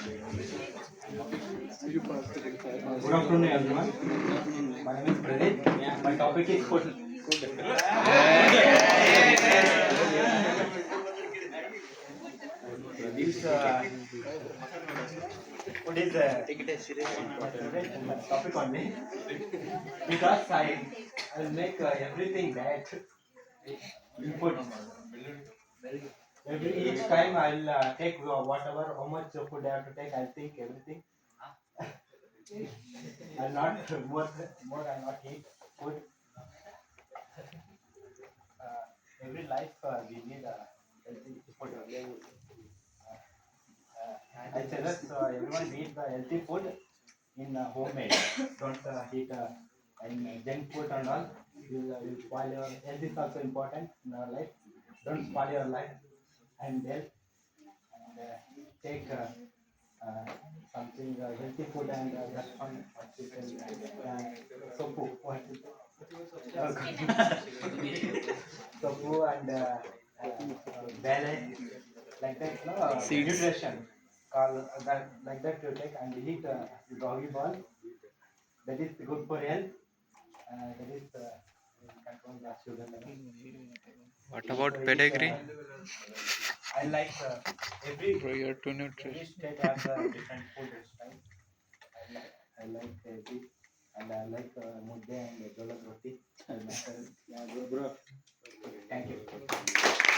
Good afternoon, everyone. My name is Pradeep. My topic is food. This food is my favorite topic only because I make everything that in food. Each time I'll take whatever how much food I have to take. I'll think everything. I'll not more. I'll not eat food. Every life we need healthy food. I suggest everyone eat the healthy food in homemade. Don't eat in junk food and all. You'll spoil your health is also important in our life. Don't spoil your life and health and take uh, something healthy food and that's one what you can sopu what is sopu and bele like that no nutrition call that like that you take and eat doggy ball that is good for health that is control the sugar level. What about So eat pedigree? I like Prior to every nutrition. state has a different food style. I like every and I like mudde and jolad roti. Yeah, bro. Thank you.